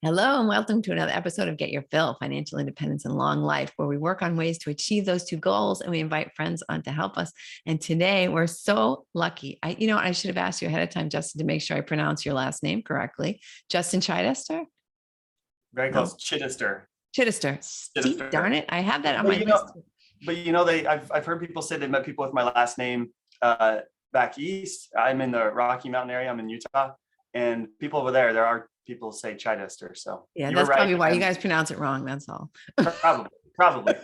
Hello and welcome to another episode of Get Your Fill, Financial Independence and Long Life, where we work on ways to achieve those two goals and we invite friends on to help us. And today we're so lucky. I should have asked you ahead of time, Justin, to make sure I pronounce your last name correctly. Justin Chidester? Very close. Chidester. Chidester. See, darn it. I have that on my list. I've heard people say they met people with my last name back east. I'm in the Rocky Mountain area. I'm in Utah. And people over there are people say Chidester. So yeah, that's probably why you guys pronounce it wrong. That's all. Probably.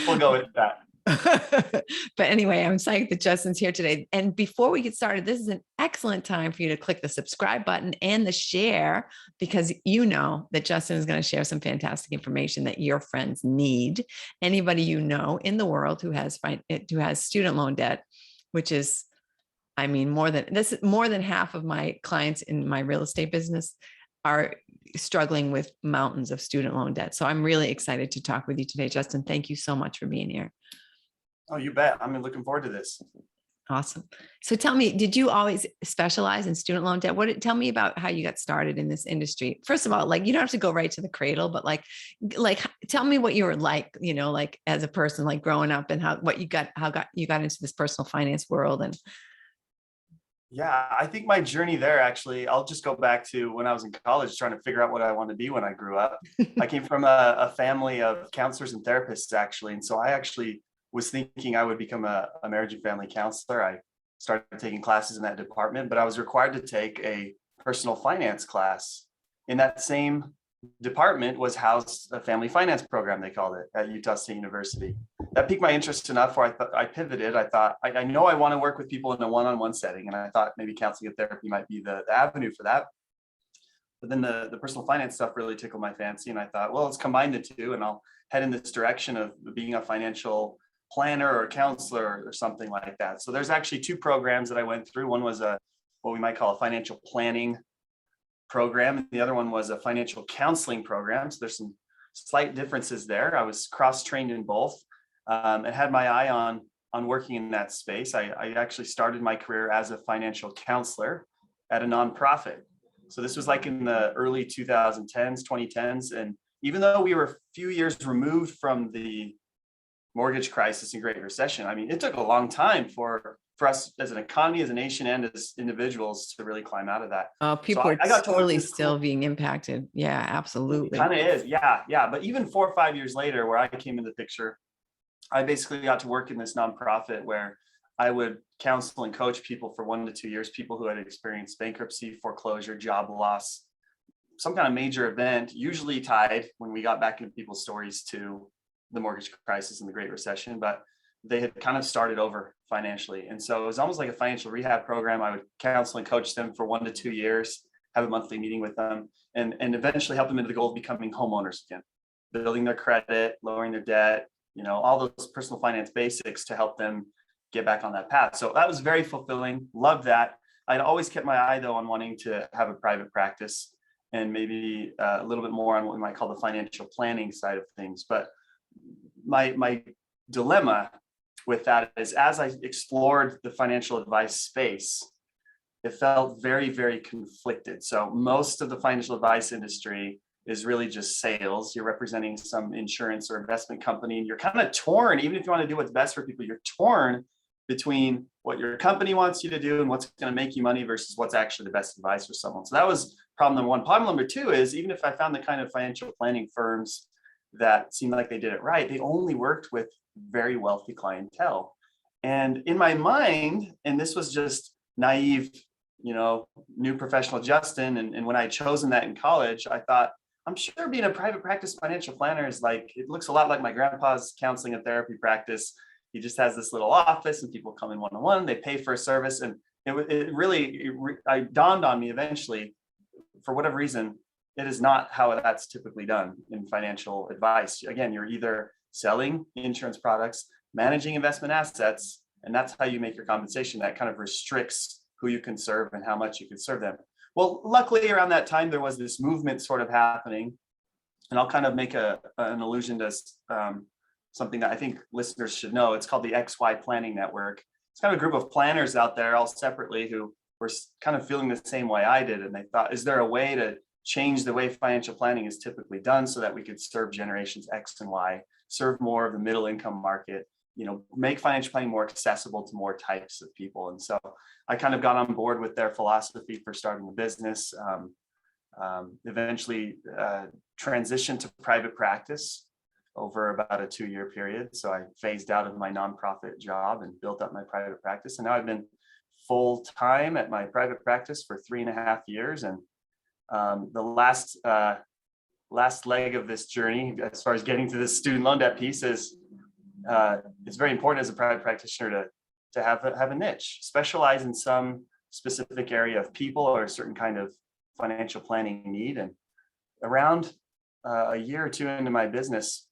We'll go with that. But anyway, I'm psyched that Justin's here today. And before we get started, this is an excellent time for you to click the subscribe button and the share, because you know that Justin is going to share some fantastic information that your friends need. Anybody you know in the world who has student loan debt, which is, more than half of my clients in my real estate business are struggling with mountains of student loan debt. So I'm really excited to talk with you today, Justin. Thank you so much for being here. Oh, you bet. I'm looking forward to this. Awesome. So tell me, did you always specialize in student loan debt? Tell me about how you got started in this industry. First of all, you don't have to go right to the cradle, but tell me what you were like as a person, growing up, and how you got into this personal finance world. And yeah, I think my journey there, actually, I'll just go back to when I was in college trying to figure out what I wanted to be when I grew up. I came from a family of counselors and therapists, actually. And so I actually was thinking I would become a marriage and family counselor. I started taking classes in that department, but I was required to take a personal finance class. In that same department was housed a family finance program, they called it, at Utah State University. That piqued my interest enough where I pivoted. I thought, I know I want to work with people in a one-on-one setting, and I thought maybe counseling and therapy might be the avenue for that. But then the personal finance stuff really tickled my fancy, and I thought, well, let's combine the two, and I'll head in this direction of being a financial planner or a counselor or something like that. So there's actually two programs that I went through. One was what we might call a financial planning program, and the other one was a financial counseling program. So there's some slight differences there. I was cross-trained in both, and had my eye on working in that space. I actually started my career as a financial counselor at a nonprofit. So this was in the early 2010s. And even though we were a few years removed from the mortgage crisis and Great Recession, it took a long time for us as an economy, as a nation, and as individuals to really climb out of that. People are totally still being impacted. Yeah, absolutely. It kind of is. Yeah. But even 4 or 5 years later, where I came in the picture, I basically got to work in this nonprofit where I would counsel and coach people for 1 to 2 years, people who had experienced bankruptcy, foreclosure, job loss, some kind of major event, usually tied, when we got back into people's stories, to the mortgage crisis and the Great Recession, but they had kind of started over financially. And so it was almost like a financial rehab program. I would counsel and coach them for 1 to 2 years, have a monthly meeting with them, and eventually help them into the goal of becoming homeowners again, building their credit, lowering their debt, all those personal finance basics to help them get back on that path. So that was very fulfilling. Loved that. I'd always kept my eye, though, on wanting to have a private practice and maybe a little bit more on what we might call the financial planning side of things. But my dilemma with that is, as I explored the financial advice space, it felt very, very conflicted. So most of the financial advice industry is really just sales. You're representing some insurance or investment company, and you're kind of torn. Even if you want to do what's best for people, you're torn between what your company wants you to do and what's going to make you money versus what's actually the best advice for someone. So that was problem number one. Problem number two is, even if I found the kind of financial planning firms that seemed like they did it right, they only worked with very wealthy clientele. And in my mind, and this was just naive, new professional Justin, and when I had chosen that in college, I thought, I'm sure being a private practice financial planner is it looks a lot like my grandpa's counseling and therapy practice. He just has this little office and people come in one-on-one, they pay for a service. And it dawned on me eventually, for whatever reason, it is not how that's typically done in financial advice. Again, you're either selling insurance products, managing investment assets, and that's how you make your compensation. That kind of restricts who you can serve and how much you can serve them. Well, luckily around that time, there was this movement sort of happening, and I'll kind of make an allusion to something that I think listeners should know. It's called the XY Planning Network. It's kind of a group of planners out there all separately who were kind of feeling the same way I did. And they thought, is there a way to change the way financial planning is typically done so that we could serve generations X and Y, serve more of the middle income market, make financial planning more accessible to more types of people. And so I kind of got on board with their philosophy for starting the business, eventually transitioned to private practice over about a 2-year period. So I phased out of my nonprofit job and built up my private practice. And now I've been full time at my private practice for 3.5 years. And the last leg of this journey, as far as getting to this student loan debt piece, is it's very important as a private practitioner to have a niche, specialize in some specific area of people or a certain kind of financial planning need. And around a year or two into my business,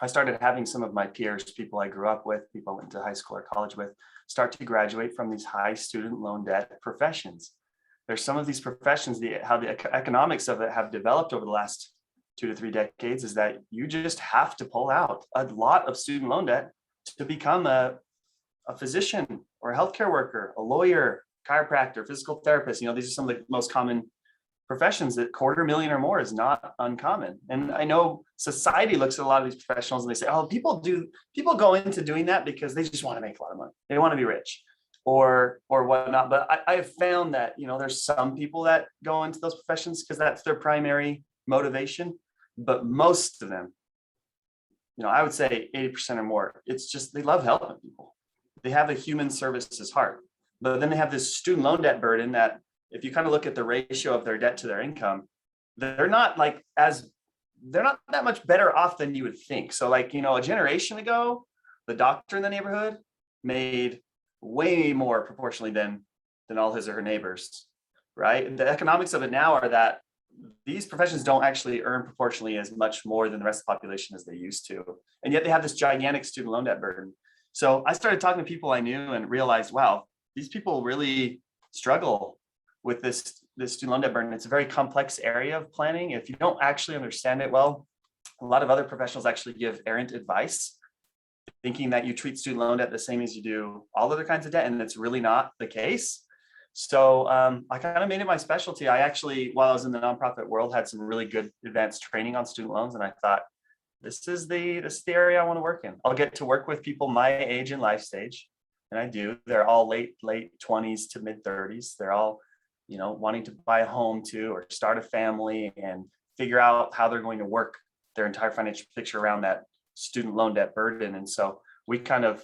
I started having some of my peers, people I grew up with, people I went to high school or college with, start to graduate from these high student loan debt professions. There's some of these professions, how the economics of it have developed over the last 2 to 3 decades, is that you just have to pull out a lot of student loan debt to become a physician or a healthcare worker, a lawyer, chiropractor, physical therapist. These are some of the most common professions. That $250,000 or more is not uncommon. And I know society looks at a lot of these professionals and they say, oh, people go into doing that because they just want to make a lot of money. They want to be rich or whatnot. But I have found that, there's some people that go into those professions because that's their primary motivation. But most of them, I would say 80% or more, it's just they love helping people. They have a human services heart. But then they have this student loan debt burden that, if you kind of look at the ratio of their debt to their income, they're not that much better off than you would think. So a generation ago, the doctor in the neighborhood made way more proportionally than all his or her neighbors, right? The economics of it now are that these professions don't actually earn proportionally as much more than the rest of the population as they used to. And yet they have this gigantic student loan debt burden. So I started talking to people I knew and realized, wow, these people really struggle with this student loan debt burden. It's a very complex area of planning. If you don't actually understand it well, a lot of other professionals actually give errant advice, thinking that you treat student loan debt the same as you do all other kinds of debt, and it's really not the case. So I kind of made it my specialty. I actually, while I was in the nonprofit world, had some really good advanced training on student loans, and I thought, this is the area I want to work in. I'll get to work with people my age and life stage, and I do. They're all late 20s to mid 30s. They're all wanting to buy a home too, or start a family and figure out how they're going to work their entire financial picture around that student loan debt burden. And so we kind of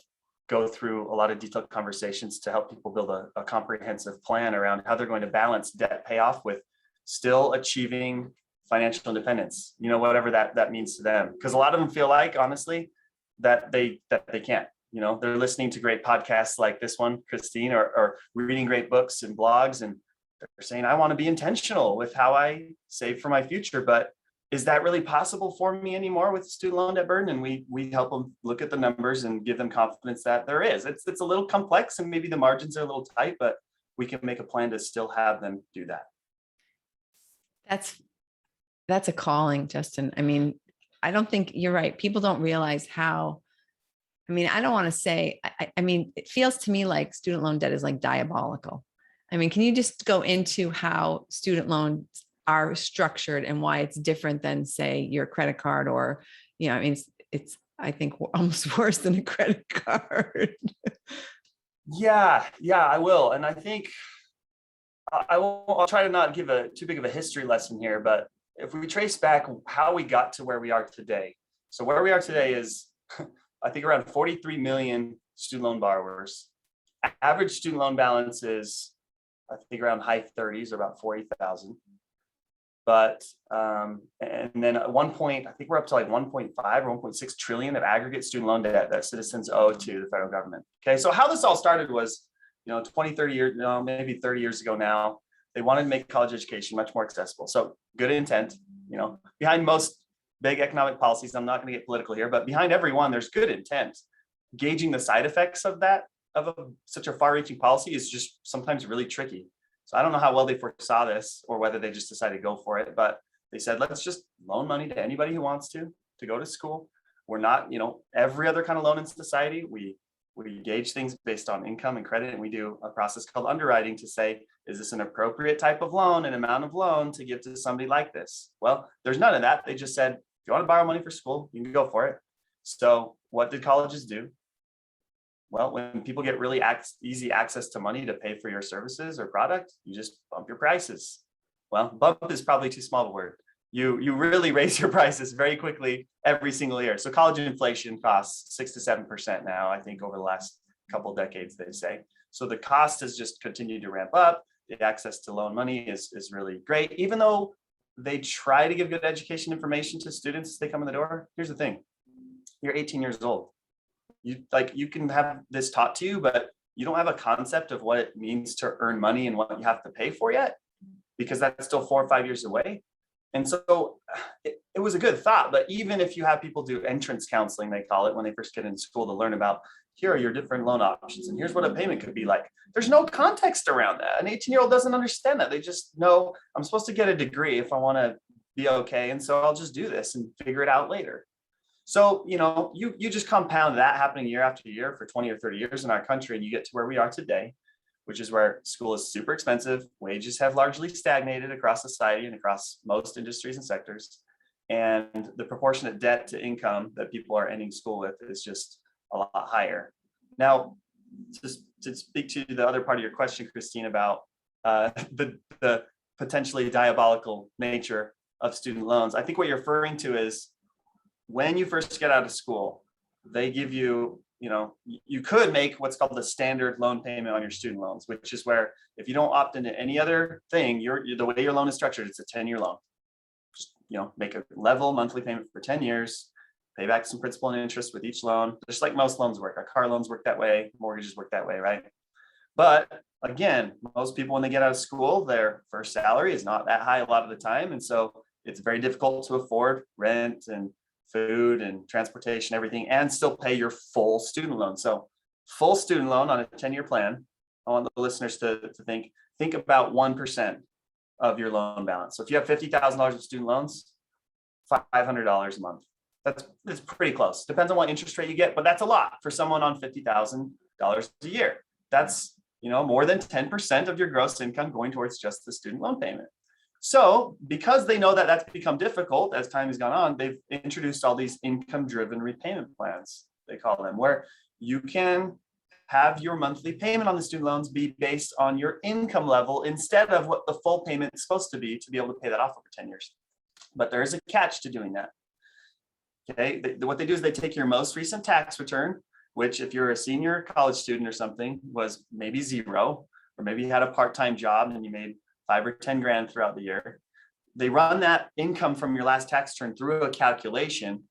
go through a lot of detailed conversations to help people build a comprehensive plan around how they're going to balance debt payoff with still achieving financial independence, whatever that means to them. Because a lot of them feel like, honestly, that they can't. They're listening to great podcasts like this one, Christine, or reading great books and blogs, and they're saying, I want to be intentional with how I save for my future, but is that really possible for me anymore with student loan debt burden? And we help them look at the numbers and give them confidence that there is. It's a little complex and maybe the margins are a little tight, but we can make a plan to still have them do that. That's a calling, Justin. I mean, I don't think you're right. People don't realize how, I don't want to say, it feels to me like student loan debt is like diabolical. Can you just go into how student loans are structured and why it's different than, say, your credit card or, it's I think almost worse than a credit card. Yeah, I will. And I think I'll try to not give too big of a history lesson here, but if we trace back how we got to where we are today. So where we are today is, I think, around 43 million student loan borrowers. Average student loan balance is, I think, around high 30s, or about 40,000. But and then at one point, I think we're up to like 1.5 or 1.6 trillion of aggregate student loan debt that citizens owe to the federal government. Okay, so how this all started was, 20, 30 years, maybe 30 years ago now, they wanted to make college education much more accessible. So good intent, behind most big economic policies. I'm not going to get political here, but behind every one, there's good intent. Gauging the side effects of that, such a far-reaching policy, is just sometimes really tricky. So I don't know how well they foresaw this or whether they just decided to go for it, but they said, let's just loan money to anybody who wants to go to school. We're not, every other kind of loan in society. We gauge things based on income and credit, and we do a process called underwriting to say, Is this an appropriate type of loan and amount of loan to give to somebody like this? Well, there's none of that. They just said, if you want to borrow money for school, you can go for it. So what did colleges do? Well, when people get really easy access to money to pay for your services or product, you just bump your prices. Well, bump is probably too small a word. You really raise your prices very quickly every single year. So college inflation costs 6 to 7% now, I think, over the last couple of decades, they say. So the cost has just continued to ramp up. The access to loan money is really great, even though they try to give good education information to students as they come in the door. Here's the thing: you're 18 years old. You can have this taught to you, but you don't have a concept of what it means to earn money and what you have to pay for yet, because that's still 4 or 5 years away. And so it was a good thought, but even if you have people do entrance counseling, they call it, when they first get into school, to learn about, here are your different loan options, and here's what a payment could be like. There's no context around that. An 18-year-old doesn't understand that. They just know, I'm supposed to get a degree if I want to be okay, and so I'll just do this and figure it out later. So, you just compound that happening year after year for 20 or 30 years in our country, and you get to where we are today, which is where school is super expensive. Wages have largely stagnated across society and across most industries and sectors. And the proportionate debt to income that people are ending school with is just a lot higher. Now, to speak to the other part of your question, Christine, about the potentially diabolical nature of student loans, I think what you're referring to is, when you first get out of school, they give you, you could make what's called the standard loan payment on your student loans, which is where if you don't opt into any other thing, the way your loan is structured, it's a 10-year loan. Just, make a level monthly payment for 10 years, pay back some principal and interest with each loan, just like most loans work. Our car loans work that way, mortgages work that way, right? But again, most people, when they get out of school, their first salary is not that high a lot of the time. And so it's very difficult to afford rent and food and transportation, everything, and still pay your full student loan. So full student loan on a 10-year plan, I want the listeners to think about 1% of your loan balance. So if you have $50,000 of student loans, $500 a month. That's pretty close. Depends on what interest rate you get, but that's a lot for someone on $50,000 a year. That's, more than 10% of your gross income going towards just the student loan payment. So because they know that that's become difficult as time has gone on, they've introduced all these income-driven repayment plans, they call them, where you can have your monthly payment on the student loans be based on your income level instead of what the full payment is supposed to be able to pay that off over 10 years. But there is a catch to doing that. Okay, what they do is they take your most recent tax return, which if you're a senior college student or something was maybe zero, or maybe you had a part-time job and you made 5 or 10 grand throughout the year. They run that income from your last tax return through a calculation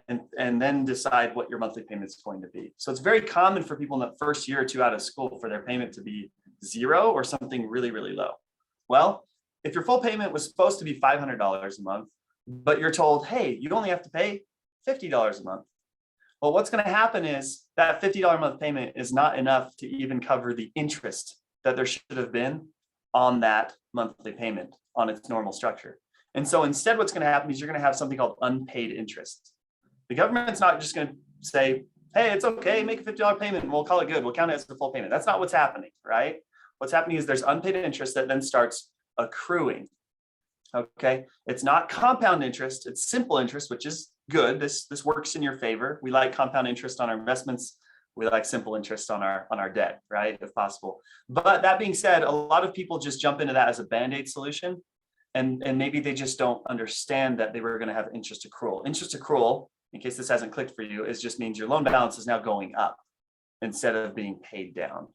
and then decide what your monthly payment is going to be. So it's very common for people in the first year or two out of school for their payment to be zero or something really, really low. Well, if your full payment was supposed to be $500 a month, but you're told, hey, you only have to pay $50 a month. Well, what's going to happen is that $50 a month payment is not enough to even cover the interest that there should have been on that monthly payment on its normal structure. And so instead, what's going to happen is you're going to have something called unpaid interest. The government's not just going to say, hey, it's okay, make a $50 payment and we'll call it good. We'll count it as the full payment. That's not what's happening, right? What's happening is there's unpaid interest that then starts accruing. Okay, it's not compound interest, it's simple interest, which is good. This works in your favor. We like compound interest on our investments. We like simple interest on our debt, right? If possible. But that being said, a lot of people just jump into that as a band-aid solution. And maybe they just don't understand that they were going to have interest accrual. Interest accrual, in case this hasn't clicked for you, is just means your loan balance is now going up instead of being paid down.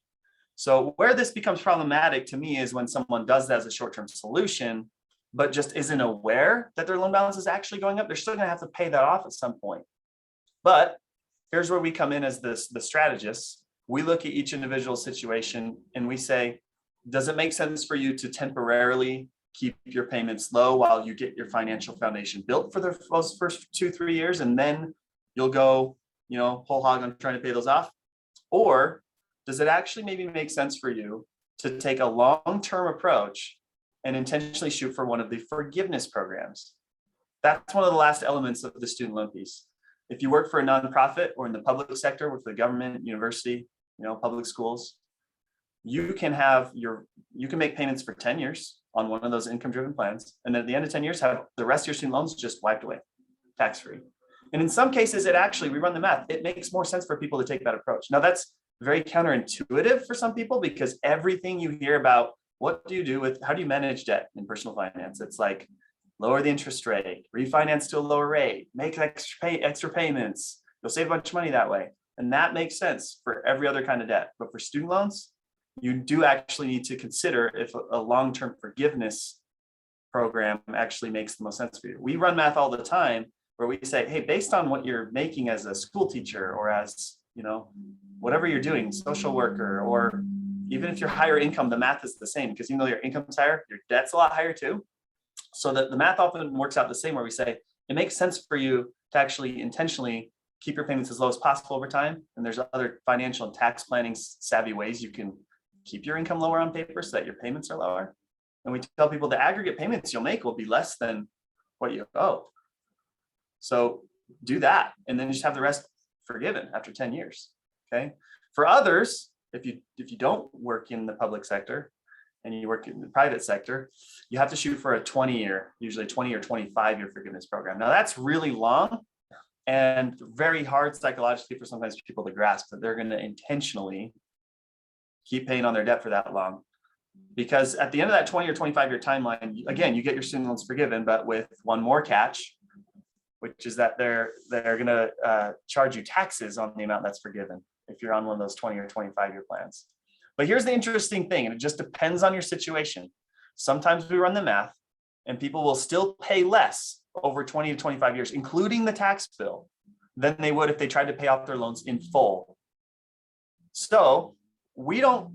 So where this becomes problematic to me is when someone does that as a short-term solution, but just isn't aware that their loan balance is actually going up. They're still going to have to pay that off at some point. But here's where we come in as the strategists. We look at each individual situation and we say, does it make sense for you to temporarily keep your payments low while you get your financial foundation built for the first 2-3 years, and then you'll go, whole hog on trying to pay those off? Or does it actually maybe make sense for you to take a long-term approach and intentionally shoot for one of the forgiveness programs? That's one of the last elements of the student loan piece. If you work for a nonprofit or in the public sector with the government, university, public schools, you can make payments for 10 years on one of those income driven plans. And then at the end of 10 years, have the rest of your student loans just wiped away, tax free. And in some cases, we run the math. It makes more sense for people to take that approach. Now that's very counterintuitive for some people, because everything you hear about, how do you manage debt in personal finance? It's like, lower the interest rate, refinance to a lower rate, make extra payments. You'll save a bunch of money that way. And that makes sense for every other kind of debt. But for student loans, you do actually need to consider if a long-term forgiveness program actually makes the most sense for you. We run math all the time where we say, hey, based on what you're making as a school teacher, or as, whatever you're doing, social worker, or even if you're higher income, the math is the same, because even though your income's higher, your debt's a lot higher too. So that the math often works out the same, where we say it makes sense for you to actually intentionally keep your payments as low as possible over time. And there's other financial and tax planning savvy ways you can keep your income lower on paper so that your payments are lower. And we tell people the aggregate payments you'll make will be less than what you owe. So do that, and then just have the rest forgiven after 10 years. Okay. For others, if you don't work in the public sector and you work in the private sector, you have to shoot for a 20-year, usually 20 or 25-year forgiveness program. Now that's really long and very hard psychologically for sometimes people to grasp, that they're going to intentionally keep paying on their debt for that long. Because at the end of that 20 or 25-year timeline, again, you get your student loans forgiven, but with one more catch, which is that they're going to charge you taxes on the amount that's forgiven if you're on one of those 20 or 25-year plans. But here's the interesting thing, and it just depends on your situation. Sometimes we run the math and people will still pay less over 20 to 25 years, including the tax bill, than they would if they tried to pay off their loans in full. So we don't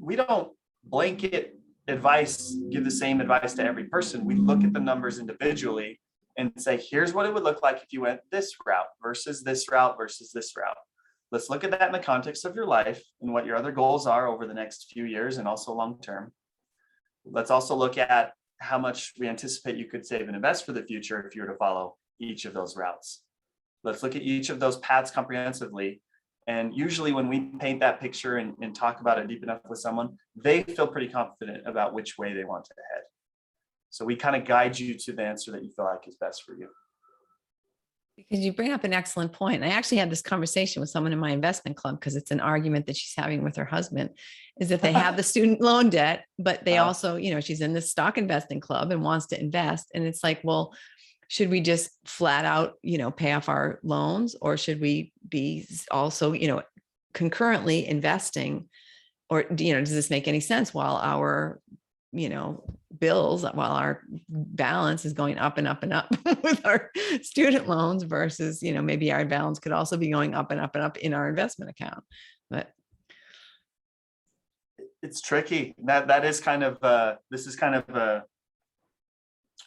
blanket advice, give the same advice to every person. We look at the numbers individually and say, here's what it would look like if you went this route versus this route versus this route. Let's look at that in the context of your life and what your other goals are over the next few years and also long term. Let's also look at how much we anticipate you could save and invest for the future if you were to follow each of those routes. Let's look at each of those paths comprehensively. And usually when we paint that picture and talk about it deep enough with someone, they feel pretty confident about which way they want to head. So we kind of guide you to the answer that you feel like is best for you. Because you bring up an excellent point. I actually had this conversation with someone in my investment club, because it's an argument that she's having with her husband, is that they have the student loan debt, but they also, she's in this stock investing club and wants to invest. And it's like, well, should we just flat out, pay off our loans, or should we be also, concurrently investing, or, does this make any sense while our, bills, while our balance is going up and up and up with our student loans versus, maybe our balance could also be going up and up and up in our investment account. But it's tricky. That is kind of, this is kind of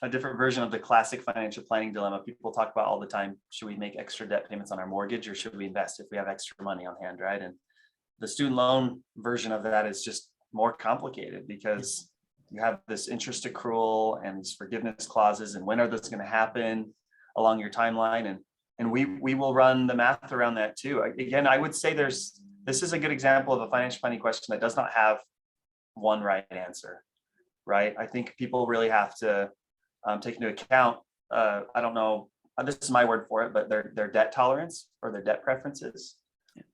a different version of the classic financial planning dilemma people talk about all the time. Should we make extra debt payments on our mortgage, or should we invest if we have extra money on hand, right? And the student loan version of that is just more complicated, because you have this interest accrual and these forgiveness clauses, and when are those going to happen along your timeline? And we will run the math around that too. Again, I would say this is a good example of a financial planning question that does not have one right answer, right? I think people really have to take into account, I don't know, this is my word for it, but their debt tolerance or their debt preferences.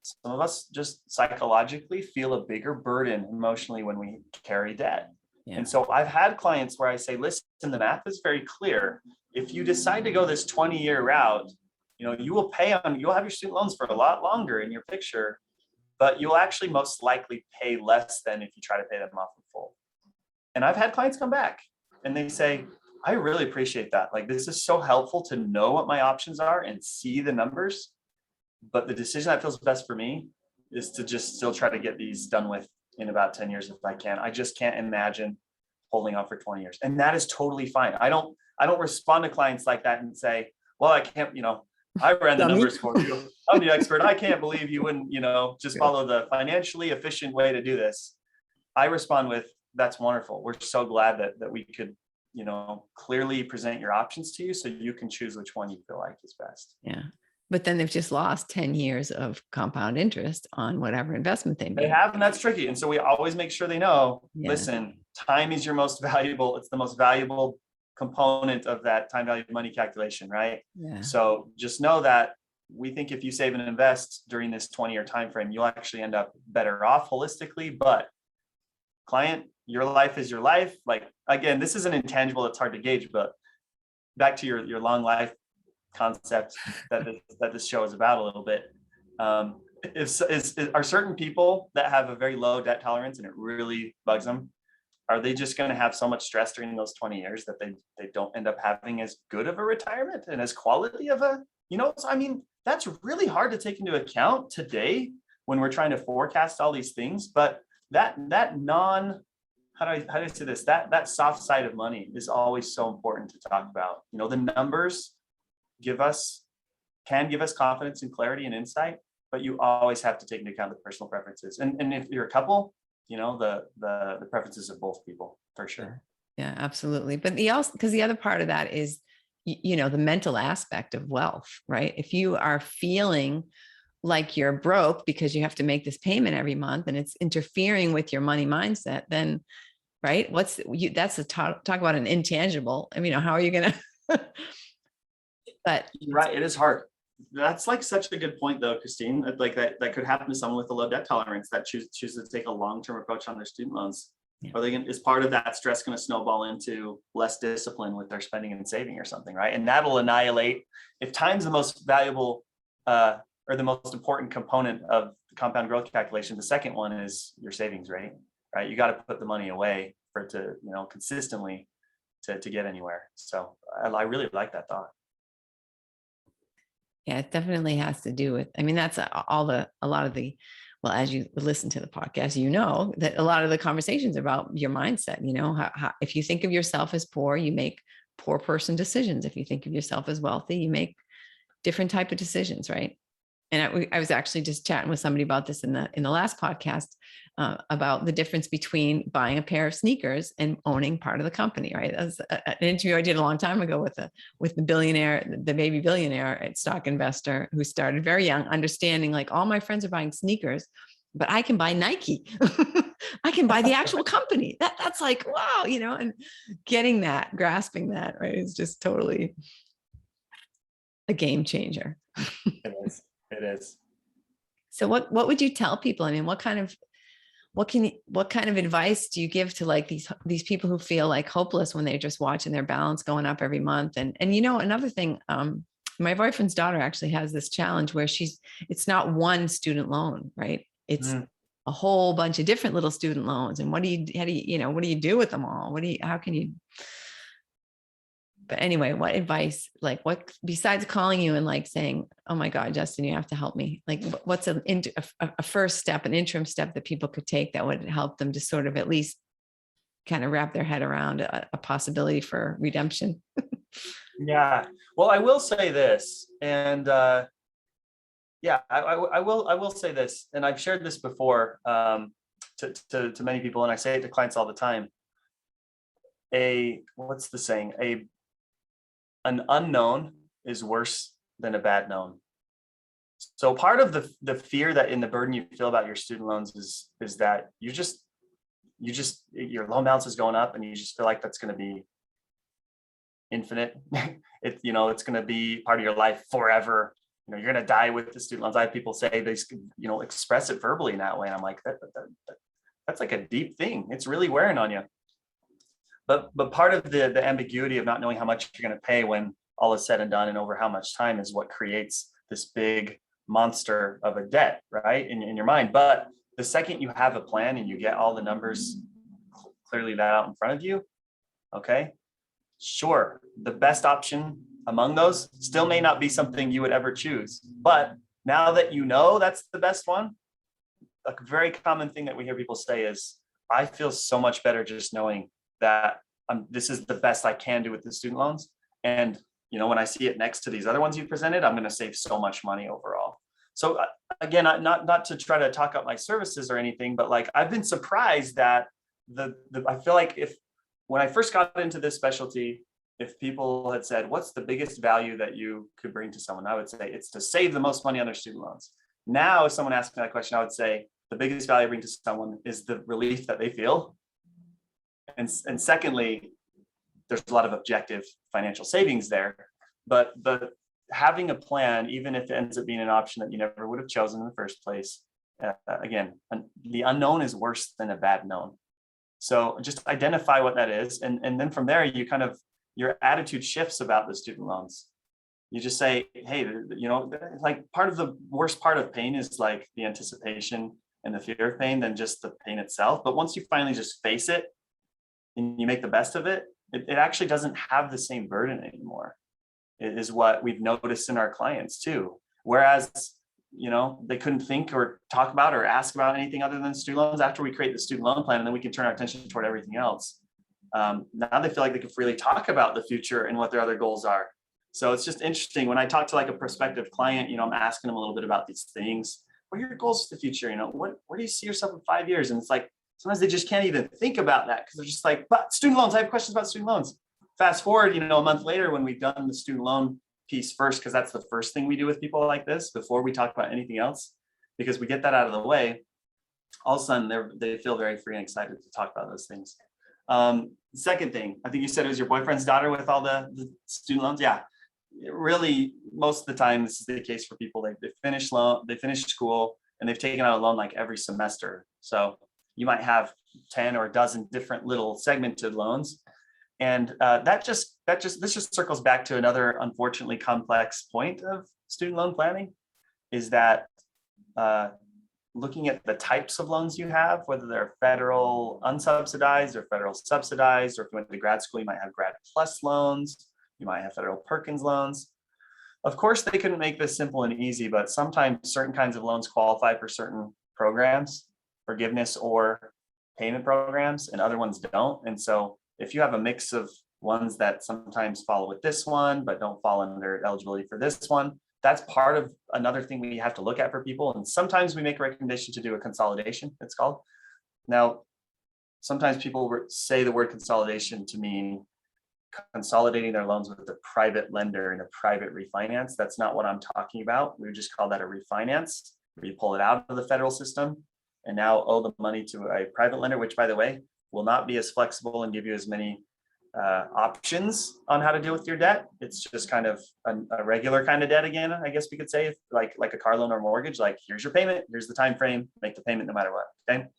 Some of us just psychologically feel a bigger burden emotionally when we carry debt. Yeah. And so I've had clients where I say, listen, the math is very clear. If you decide to go this 20-year route, you'll have your student loans for a lot longer in your picture, but you'll actually most likely pay less than if you try to pay them off in full. And I've had clients come back and they say, I really appreciate that. Like, this is so helpful to know what my options are and see the numbers. But the decision that feels best for me is to just still try to get these done with in about 10 years if I can. I just can't imagine holding on for 20 years. And that is totally fine. I don't respond to clients like that and say, well, I can't, I ran the numbers for you. I'm the expert. I can't believe you wouldn't, just follow the financially efficient way to do this. I respond with, that's wonderful. We're so glad that we could, clearly present your options to you so you can choose which one you feel like is best. Yeah. But then they've just lost 10 years of compound interest on whatever investment they They made. have, and that's tricky. And so we always make sure they know, Yeah. listen, time is your most valuable. It's the most valuable component of that time value of money calculation, right? Yeah. So just know that we think if you save and invest during this 20-year time frame, you'll actually end up better off holistically. But client, your life is your life. Like, again, this is an intangible that's hard to gauge, but back to your long life concept that this show is about a little bit. Are certain people that have a very low debt tolerance and it really bugs them, are they just going to have so much stress during those 20 years that they don't end up having as good of a retirement and as quality of a, so, I mean, that's really hard to take into account today when we're trying to forecast all these things. But that non, how do I say this, that soft side of money is always so important to talk about. The numbers can give us confidence and clarity and insight, but you always have to take into account the personal preferences. And if you're a couple, the preferences of both people, for sure. Yeah, absolutely. But because the other part of that is, the mental aspect of wealth, right? If you are feeling like you're broke because you have to make this payment every month and it's interfering with your money mindset, then, right? That's talk about an intangible. I mean, how are you going to, but right. It is hard. That's like such a good point though, Christine, like that could happen to someone with a low debt tolerance that chooses to take a long-term approach on their student loans. Yeah. Are they is part of that stress going to snowball into less discipline with their spending and saving or something, right? And that'll annihilate, if time's the most valuable or the most important component of the compound growth calculation, the second one is your savings rate, right? You got to put the money away for it to, consistently to get anywhere. So I really like that thought. Yeah, it definitely has to do with, I mean, that's as you listen to the podcast, that a lot of the conversations about your mindset, how, if you think of yourself as poor, you make poor person decisions. If you think of yourself as wealthy, you make different type of decisions, right? And I was actually just chatting with somebody about this in the last podcast about the difference between buying a pair of sneakers and owning part of the company, right? That's an interview I did a long time ago with the baby billionaire stock investor who started very young, understanding like all my friends are buying sneakers, but I can buy Nike. I can buy the actual company. That's like, wow, and grasping that, right, is just totally a game changer. It is. So what would you tell people? I mean, what kind of advice do you give to like these people who feel like hopeless when they're just watching their balance going up every month? And another thing, my boyfriend's daughter actually has this challenge where it's not one student loan, right? It's a whole bunch of different little student loans. And what do you do with them all? How can you? But anyway, what advice, like what, besides calling you and like saying, oh my God, Justin, you have to help me. Like what's a first step, an interim step that people could take that would help them to sort of at least kind of wrap their head around a possibility for redemption? Yeah. Well, I will say this, and I will say this, and I've shared this before to many people, and I say it to clients all the time. What's the saying? An unknown is worse than a bad known. So part of the fear that in the burden you feel about your student loans is that your loan balance is going up and you just feel like that's going to be infinite. It's going to be part of your life forever. You're going to die with the student loans. I have people say they express it verbally in that way. And I'm like, that's like a deep thing. It's really wearing on you. But part of the ambiguity of not knowing how much you're going to pay when all is said and done and over how much time is what creates this big monster of a debt, right, in your mind. But the second you have a plan and you get all the numbers clearly that out in front of you, okay, sure, the best option among those still may not be something you would ever choose. But now that that's the best one, a very common thing that we hear people say is, I feel so much better just knowing that this is the best I can do with the student loans. And, when I see it next to these other ones you presented, I'm going to save so much money overall. So again, not to try to talk up my services or anything, but like, I've been surprised that I feel like when I first got into this specialty, if people had said, what's the biggest value that you could bring to someone? I would say it's to save the most money on their student loans. Now, if someone asked me that question, I would say the biggest value I bring to someone is the relief that they feel. And secondly, there's a lot of objective financial savings there, but having a plan, even if it ends up being an option that you never would have chosen in the first place, again, the unknown is worse than a bad known. So just identify what that is. And then from there, your attitude shifts about the student loans. You just say, hey, like part of the worst part of pain is like the anticipation and the fear of pain than just the pain itself. But once you finally just face it and you make the best of it, it actually doesn't have the same burden anymore. It is what we've noticed in our clients too. Whereas, they couldn't think or talk about or ask about anything other than student loans after we create the student loan plan, and then we can turn our attention toward everything else. Now they feel like they can freely talk about the future and what their other goals are. So it's just interesting when I talk to like a prospective client, I'm asking them a little bit about these things. What are your goals for the future? Where do you see yourself in 5 years? And it's like, sometimes they just can't even think about that because they're just like, but student loans, I have questions about student loans. Fast forward, a month later when we've done the student loan piece first, because that's the first thing we do with people like this before we talk about anything else, because we get that out of the way, all of a sudden they feel very free and excited to talk about those things. Second thing, I think you said it was your boyfriend's daughter with all the student loans. Yeah, really, most of the time, this is the case for people. They finish school and they've taken out a loan like every semester. So you might have 10 or a dozen different little segmented loans. And this just circles back to another unfortunately complex point of student loan planning, is that looking at the types of loans you have, whether they're federal unsubsidized or federal subsidized, or if you went to grad school, you might have grad plus loans, you might have federal Perkins loans. Of course, they couldn't make this simple and easy, but sometimes certain kinds of loans qualify for certain programs, forgiveness or payment programs, and other ones don't. And so if you have a mix of ones that sometimes follow with this one, but don't fall under eligibility for this one, that's part of another thing we have to look at for people. And sometimes we make a recommendation to do a consolidation, it's called. Now, sometimes people say the word consolidation to mean consolidating their loans with a private lender in a private refinance. That's not what I'm talking about. We would just call that a refinance, where you pull it out of the federal system and now owe the money to a private lender, which, by the way, will not be as flexible and give you as many options on how to deal with your debt. It's just kind of a regular kind of debt again, I guess we could say, like a car loan or mortgage. Like, here's your payment, here's the time frame, make the payment no matter what. Okay, if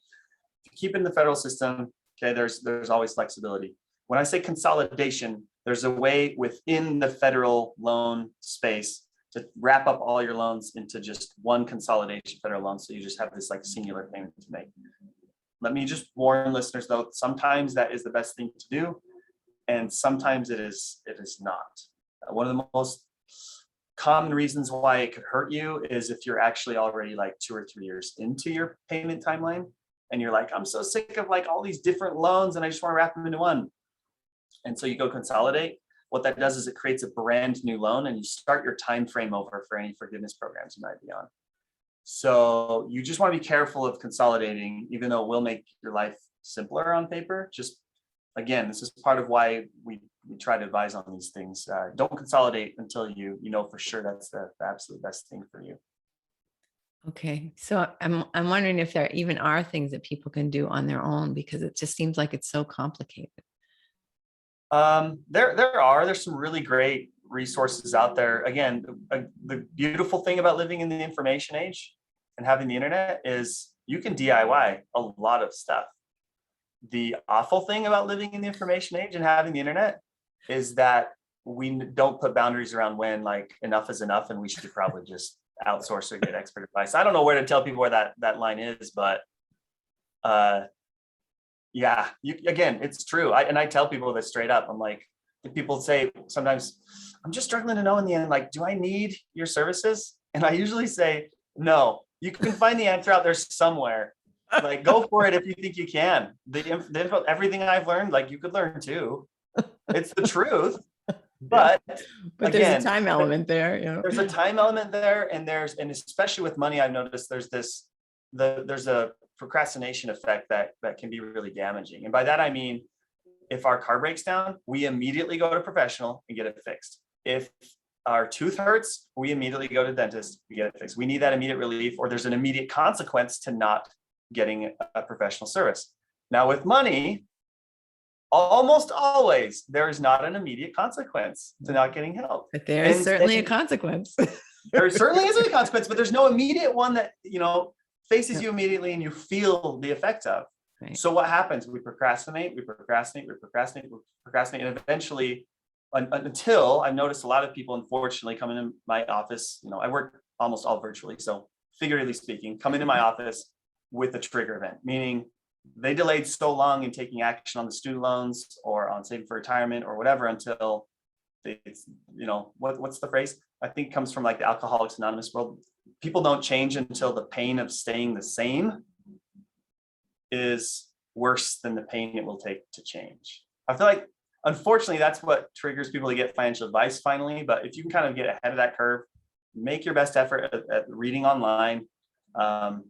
you keep in the federal system, okay, there's always flexibility. When I say consolidation, there's a way within the federal loan space to wrap up all your loans into just one consolidation federal loan, so you just have this like singular payment to make. Let me just warn listeners though, sometimes that is the best thing to do, and sometimes it is not. One of the most common reasons why it could hurt you is if you're actually already like 2 or 3 years into your payment timeline and you're like, I'm so sick of like all these different loans and I just want to wrap them into one. And so you go consolidate. What that does is it creates a brand new loan and you start your time frame over for any forgiveness programs you might be on. So you just want to be careful of consolidating, even though it will make your life simpler on paper. Just, again, this is part of why we try to advise on these things. Don't consolidate until you know for sure that's the absolute best thing for you. Okay. So I'm wondering if there even are things that people can do on their own, because it just seems like it's so complicated. There's some really great resources out there. Again, the beautiful thing about living in the information age and having the internet is you can DIY a lot of stuff. The awful thing about living in the information age and having the internet is that we don't put boundaries around when like enough is enough and we should probably just outsource or get expert advice. I don't know where to tell people where that line is, but yeah, again, it's true. I tell people this straight up. I'm like, people say sometimes, I'm just struggling to know in the end, like, do I need your services? And I usually say, no, you can find the answer out there somewhere. Like, go for it if you think you can. Everything I've learned, like, you could learn too. It's the truth. But again, there's a time element there. There's a time element there, and especially with money, I've noticed there's a procrastination effect that can be really damaging. And by that I mean, if our car breaks down, we immediately go to professional and get it fixed. If our tooth hurts, we immediately go to dentist, we get it fixed. We need that immediate relief, or there's an immediate consequence to not getting a professional service. Now with money, almost always there is not an immediate consequence to not getting help. But there is certainly a consequence. There certainly is a consequence, but there's no immediate one that, faces you immediately and you feel the effect of. Right. So what happens? We procrastinate, and eventually, until I've noticed a lot of people, unfortunately, come into my office. I work almost all virtually, so figuratively speaking, come into my office with a trigger event, meaning they delayed so long in taking action on the student loans or on saving for retirement or whatever until it's, what's the phrase? I think comes from like the Alcoholics Anonymous world. People don't change until the pain of staying the same is worse than the pain it will take to change. I feel like, unfortunately, that's what triggers people to get financial advice finally. But if you can kind of get ahead of that curve, make your best effort at reading online and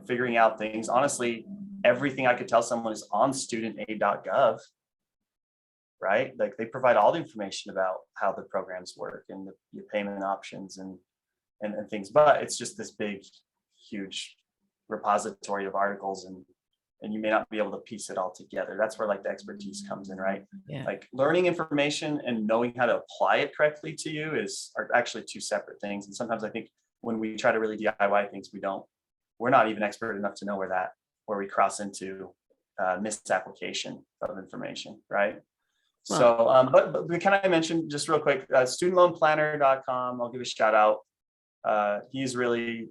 figuring out things. Honestly, everything I could tell someone is on studentaid.gov, right? Like they provide all the information about how the programs work and your payment options and things. But it's just this big, huge repository of articles, and you may not be able to piece it all together. That's where like the expertise comes in, right? Yeah. Like learning information and knowing how to apply it correctly to you are actually two separate things. And sometimes I think when we try to really DIY things, we're not even expert enough to know where we cross into misapplication of information, right? Well, but we kind of mentioned just real quick, studentloanplanner.com. I'll give a shout out. He's really,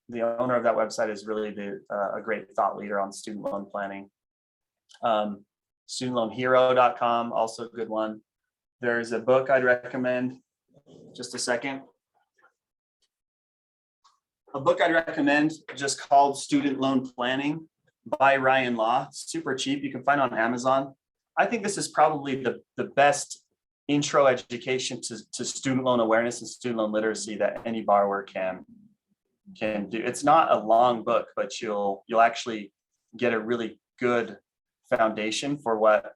the owner of that website is really a great thought leader on student loan planning. Studentloanhero.com, also a good one. There's a book I'd recommend. Just a second. A book I'd recommend just called Student Loan Planning by Ryan Law. Super cheap. You can find it on Amazon. I think this is probably the best intro education to student loan awareness and student loan literacy that any borrower can do. It's not a long book, but you'll actually get a really good foundation for what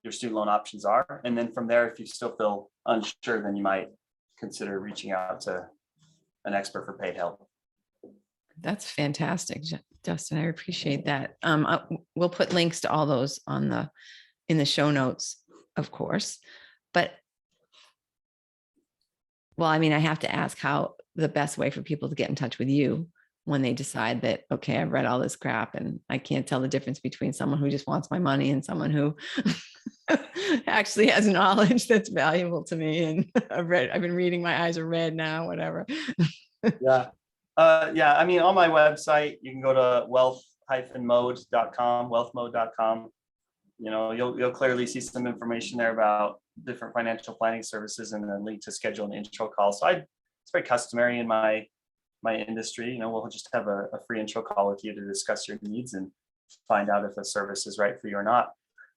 your student loan options are. And then from there, if you still feel unsure, then you might consider reaching out to an expert for paid help. That's fantastic, Justin. I appreciate that. We'll put links to all those in the show notes, of course. But well, I mean, I have to ask how the best way for people to get in touch with you when they decide that, okay, I've read all this crap and I can't tell the difference between someone who just wants my money and someone who actually has knowledge that's valuable to me. And I've been reading, my eyes are red now, whatever. Yeah. I mean, on my website, you can go to wealthmode.com. You'll clearly see some information there about different financial planning services and a link to schedule an intro call. So it's very customary in my industry. We'll just have a free intro call with you to discuss your needs and find out if a service is right for you or not.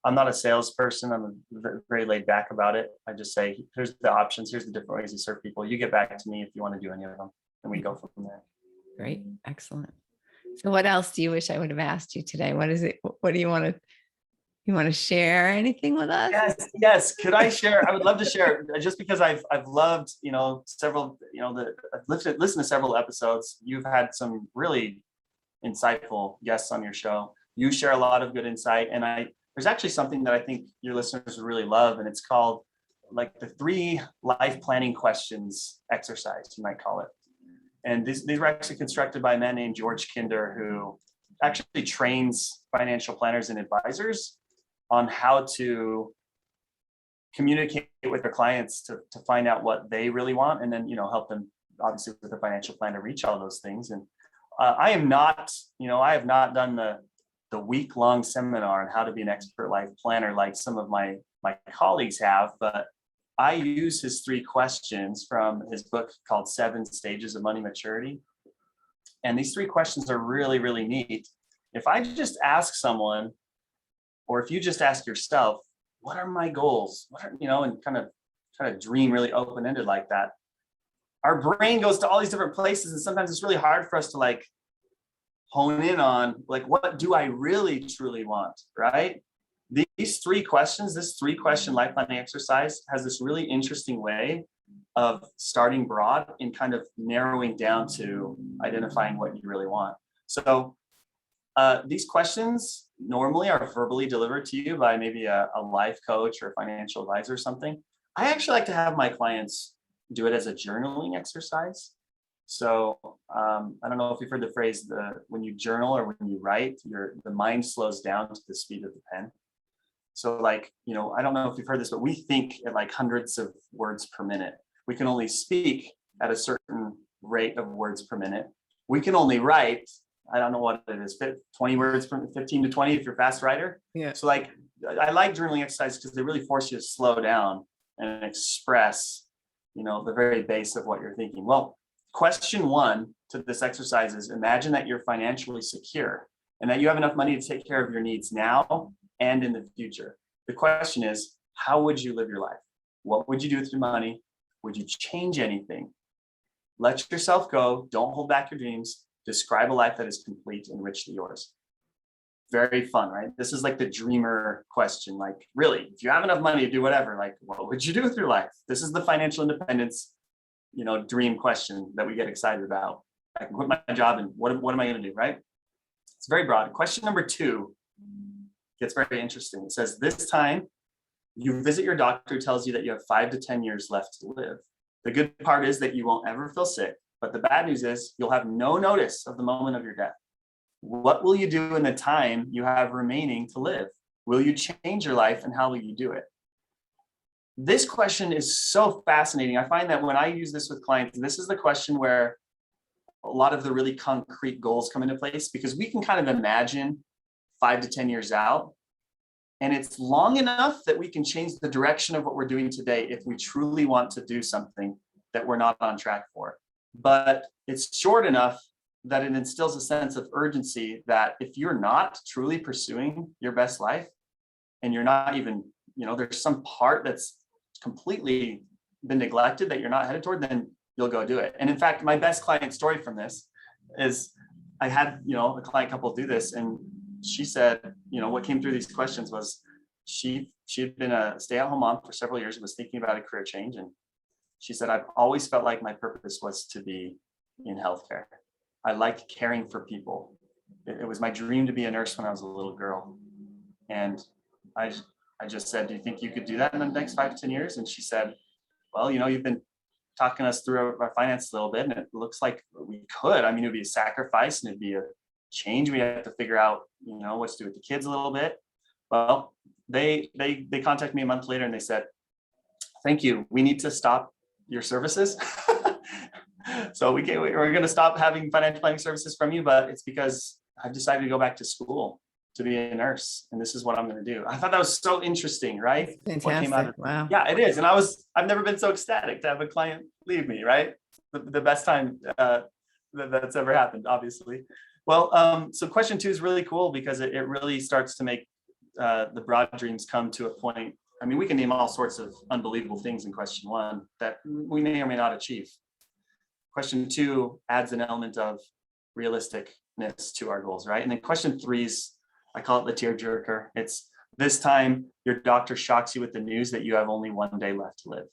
I'm not a salesperson. I'm very laid back about it. I just say, here's the options. Here's the different ways you serve people. You get back to me if you want to do any of them, and we go from there. Great. Excellent. So what else do you wish I would have asked you today? What is it? What do you want to share anything with us? Yes. Could I share? I would love to share, just because I've loved, several, I've listened to several episodes. You've had some really insightful guests on your show. You share a lot of good insight. And there's actually something that I think your listeners would really love. And it's called like the 3 life planning questions exercise, you might call it. And these were actually constructed by a man named George Kinder, who actually trains financial planners and advisors on how to communicate with their clients to find out what they really want, and then help them obviously with a financial plan to reach all those things. And I have not done the week-long seminar on how to be an expert life planner like some of my colleagues have, but I use his 3 questions from his book called 7 Stages of Money Maturity. And these 3 questions are really, really neat. If I just ask someone, or if you just ask yourself, what are my goals? And kind of try to dream really open-ended like that, our brain goes to all these different places. And sometimes it's really hard for us to like hone in on like, what do I really truly want, right? these three questions, this 3-question life planning exercise has this really interesting way of starting broad and kind of narrowing down to identifying what you really want. So these questions normally are verbally delivered to you by maybe a life coach or a financial advisor or something. I actually like to have my clients do it as a journaling exercise. So I don't know if you've heard the phrase, when you journal or when you write, the mind slows down to the speed of the pen. So like, I don't know if you've heard this, but we think at like hundreds of words per minute. We can only speak at a certain rate of words per minute. We can only write, I don't know what it is, 20 words, 15 to 20 if you're a fast writer. Yeah. So like, I like journaling exercises because they really force you to slow down and express, the very base of what you're thinking. Well, question 1 to this exercise is, imagine that you're financially secure and that you have enough money to take care of your needs now and in the future. The question is, how would you live your life? What would you do with your money? Would you change anything? Let yourself go. Don't hold back your dreams. Describe a life that is complete and richly yours. Very fun, right? This is like the dreamer question. Like, really, if you have enough money to do whatever, like, what would you do with your life? This is the financial independence, dream question that we get excited about. I can quit my job and what am I going to do, right? It's very broad. Question number 2 gets very interesting. It says, this time you visit your doctor who tells you that you have 5 to 10 years left to live. The good part is that you won't ever feel sick, but the bad news is you'll have no notice of the moment of your death. What will you do in the time you have remaining to live? Will you change your life, and how will you do it? This question is so fascinating. I find that when I use this with clients, this is the question where a lot of the really concrete goals come into place, because we can kind of imagine 5 to 10 years out. And it's long enough that we can change the direction of what we're doing today if we truly want to do something that we're not on track for. But it's short enough that it instills a sense of urgency that if you're not truly pursuing your best life, and you're not even, there's some part that's completely been neglected that you're not headed toward, then you'll go do it. And in fact, my best client story from this is I had, a client couple do this, and she said, what came through these questions was she had been a stay-at-home mom for several years and was thinking about a career change. And she said, I've always felt like my purpose was to be in healthcare. I liked caring for people. It was my dream to be a nurse when I was a little girl. And I just said, do you think you could do that in the next 5 to 10 years? And she said, well, you've been talking us through our finances a little bit, and it looks like we could. I mean, it'd be a sacrifice and it'd be a change. We have to figure out, what to do with the kids a little bit. Well, they contacted me a month later and they said, thank you. We need to stop your services. So we're going to stop having financial planning services from you, but it's because I've decided to go back to school to be a nurse, and this is what I'm going to do. I thought that was so interesting, right? Fantastic. What came out of, wow. Yeah, it is. And I've never been so ecstatic to have a client leave me, right? The best time that's ever happened, obviously. Well, so question 2 is really cool because it really starts to make the broad dreams come to a point. I mean, we can name all sorts of unbelievable things in question 1 that we may or may not achieve. Question 2 adds an element of realisticness to our goals, right? And then question 3 is, I call it the tearjerker. It's this time your doctor shocks you with the news that you have only 1 day left to live.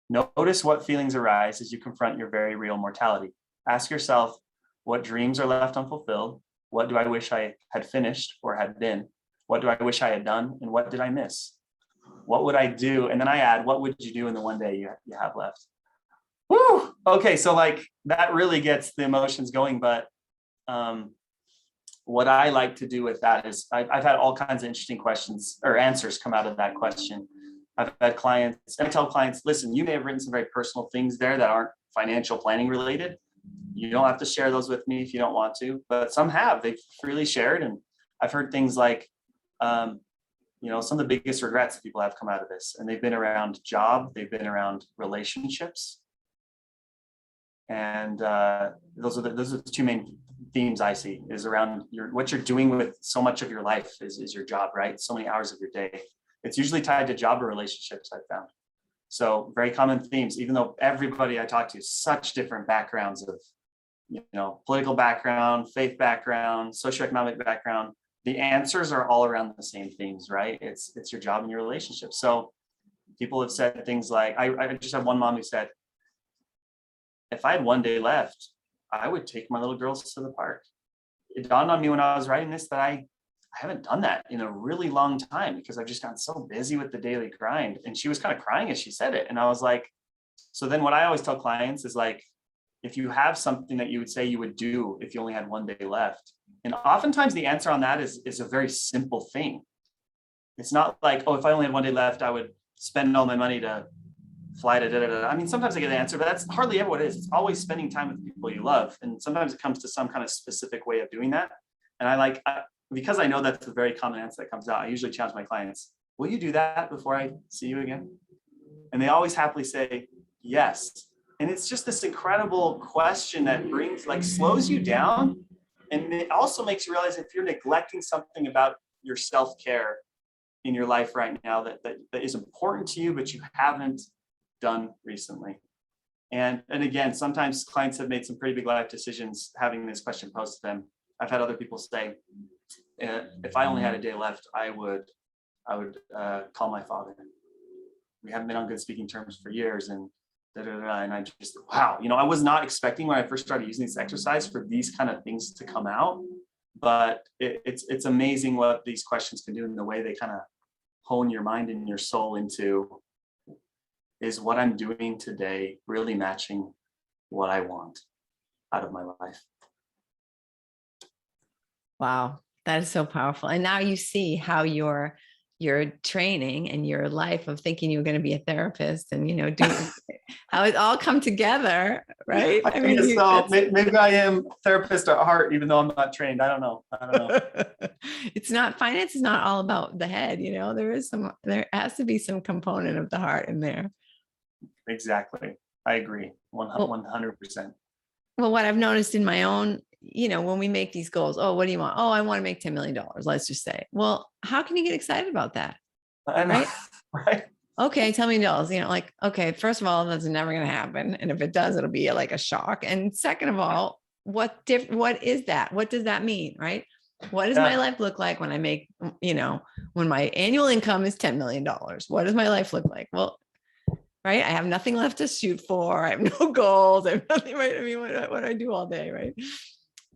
Notice what feelings arise as you confront your very real mortality. Ask yourself, what dreams are left unfulfilled? What do I wish I had finished or had been? What do I wish I had done? And what did I miss? What would I do? And then I add, what would you do in the 1 day you have left? Woo! Okay, so like that really gets the emotions going. But what I like to do with that is I've had all kinds of interesting questions or answers come out of that question. I've had clients, and I tell clients, listen, you may have written some very personal things there that aren't financial planning related. You don't have to share those with me if you don't want to, but some have. They've freely shared. And I've heard things like, some of the biggest regrets that people have come out of this, and they've been around job, they've been around relationships. And those are the 2 main themes I see, is around what you're doing with so much of your life is your job, right? So many hours of your day. It's usually tied to job or relationships, I've found. So very common themes, even though everybody I talk to, such different backgrounds of, political background, faith background, socioeconomic background, the answers are all around the same things, right? It's your job and your relationship. So people have said things like, I just have one mom who said, if I had one day left, I would take my little girls to the park. It dawned on me when I was writing this that I haven't done that in a really long time because I've just gotten so busy with the daily grind. And she was kind of crying as she said it. And I was like, so then what I always tell clients is like, if you have something that you would say you would do if you only had one day left. And oftentimes the answer on that is a very simple thing. It's not like, oh, if I only had one day left, I would spend all my money to fly to da, da, da. I mean, sometimes I get an answer, but that's hardly ever what it is. It's always spending time with people you love. And sometimes it comes to some kind of specific way of doing that. And because I know that's a very common answer that comes out, I usually challenge my clients, will you do that before I see you again? And they always happily say, yes. And it's just this incredible question that slows you down. And it also makes you realize if you're neglecting something about your self-care in your life right now that is important to you, but you haven't done recently. And again, sometimes clients have made some pretty big life decisions having this question posed to them. I've had other people say, if I only had a day left, I would call my father. We haven't been on good speaking terms for years, and and I just, wow, I was not expecting when I first started using this exercise for these kind of things to come out, but it's amazing what these questions can do and the way they kind of hone your mind and your soul into, is what I'm doing today really matching what I want out of my life? Wow, that is so powerful. And now you see how your training and your life of thinking you were going to be a therapist and, doing how it all come together, right? I mean, so maybe I am a therapist at heart, even though I'm not trained. I don't know. It's not, finance is not all about the head, there has to be some component of the heart in there. Exactly. I agree. 100%. Well, what I've noticed in my own, when we make these goals, oh, what do you want? Oh, I want to make $10 million. Let's just say, well, how can you get excited about that? Right? Right. Okay, $10 million, okay, first of all, that's never going to happen. And if it does, it'll be like a shock. And second of all, what is that? What does that mean? Right? What does my life look like when I make, when my annual income is $10 million? What does my life look like? Well, right. I have nothing left to shoot for. I have no goals. I have nothing, right? I mean, what do I do all day? Right.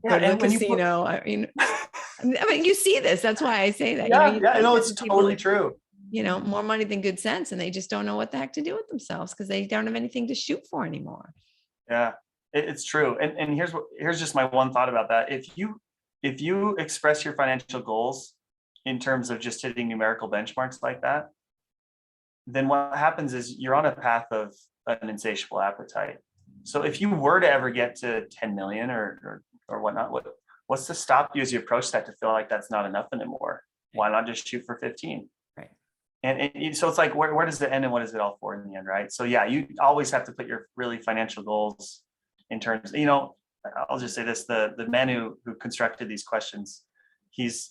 Go to the casino. I mean, you see this. That's why I say that. I know it's totally true. More money than good sense. And they just don't know what the heck to do with themselves because they don't have anything to shoot for anymore. Yeah, it's true. And here's just my one thought about that. If you express your financial goals in terms of just hitting numerical benchmarks like that, then what happens is you're on a path of an insatiable appetite. So if you were to ever get to 10 million or whatnot, what's to stop you as you approach that to feel like that's not enough anymore? Why not just shoot for 15? Right. And so it's like, where does it end and what is it all for in the end, right? So yeah, you always have to put your really financial goals in terms, I'll just say this, the man who constructed these questions, he's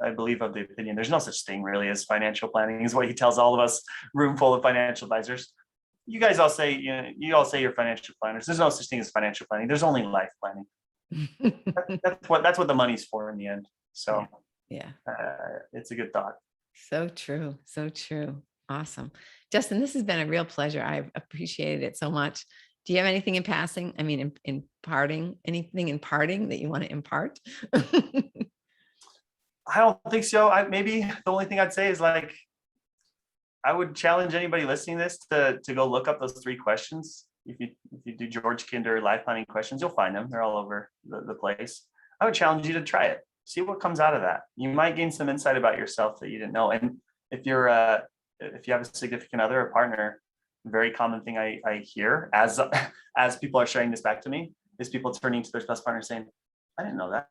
I believe of the opinion there's no such thing really as financial planning, is what he tells all of us, room full of financial advisors. You guys all say, you all say you're financial planners. There's no such thing as financial planning. There's only life planning. That's what the money's for in the end. So yeah. It's a good thought. So true. So true. Awesome. Justin, this has been a real pleasure. I've appreciated it so much. Do you have anything in passing? I mean, in parting, anything in parting that you want to impart? I don't think so. Maybe the only thing I'd say is I would challenge anybody listening to this to go look up those 3 questions. If you do George Kinder life planning questions, you'll find them. They're all over the place. I would challenge you to try it. See what comes out of that. You might gain some insight about yourself that you didn't know. And if you have a significant other, a partner, a very common thing I hear as people are sharing this back to me is people turning to their spouse partner saying, I didn't know that.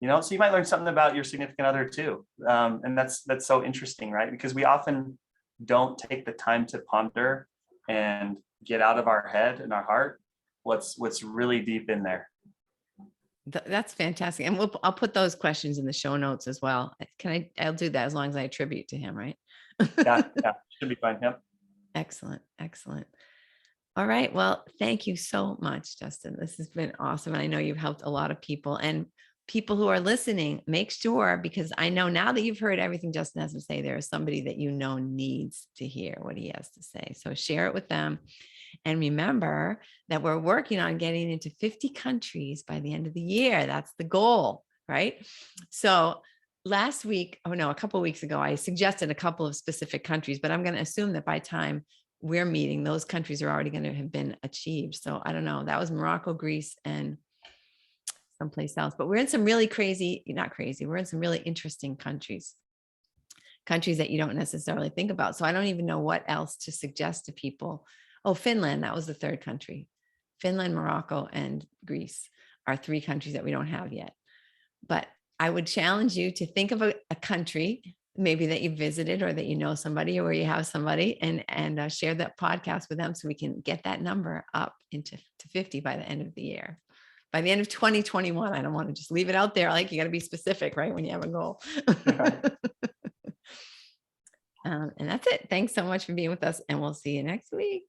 So you might learn something about your significant other too. And that's so interesting, right? Because we often don't take the time to ponder and get out of our head and our heart what's really deep in there. That's fantastic. And I'll put those questions in the show notes as well. I'll do that as long as I attribute to him, right? Yeah, should be fine. Yep. Excellent. All right. Well, thank you so much, Justin. This has been awesome. And I know you've helped a lot of people, and people who are listening, make sure, because I know now that you've heard everything Justin has to say, there is somebody that you know needs to hear what he has to say. So share it with them. And remember that we're working on getting into 50 countries by the end of the year. That's the goal, right? So last week, a couple of weeks ago, I suggested a couple of specific countries, but I'm going to assume that by time we're meeting, those countries are already going to have been achieved. So I don't know. That was Morocco, Greece, and someplace else. But we're in some really not crazy. We're in some really interesting countries that you don't necessarily think about. So I don't even know what else to suggest to people. Oh, Finland, that was the third country. Finland, Morocco, and Greece are 3 countries that we don't have yet. But I would challenge you to think of a country maybe that you visited or that you know somebody or where you have somebody, and share that podcast with them so we can get that number up to 50 by the end of the year. By the end of 2021, I don't want to just leave it out there. Like, you got to be specific, right? When you have a goal. Yeah. And that's it. Thanks so much for being with us, and we'll see you next week.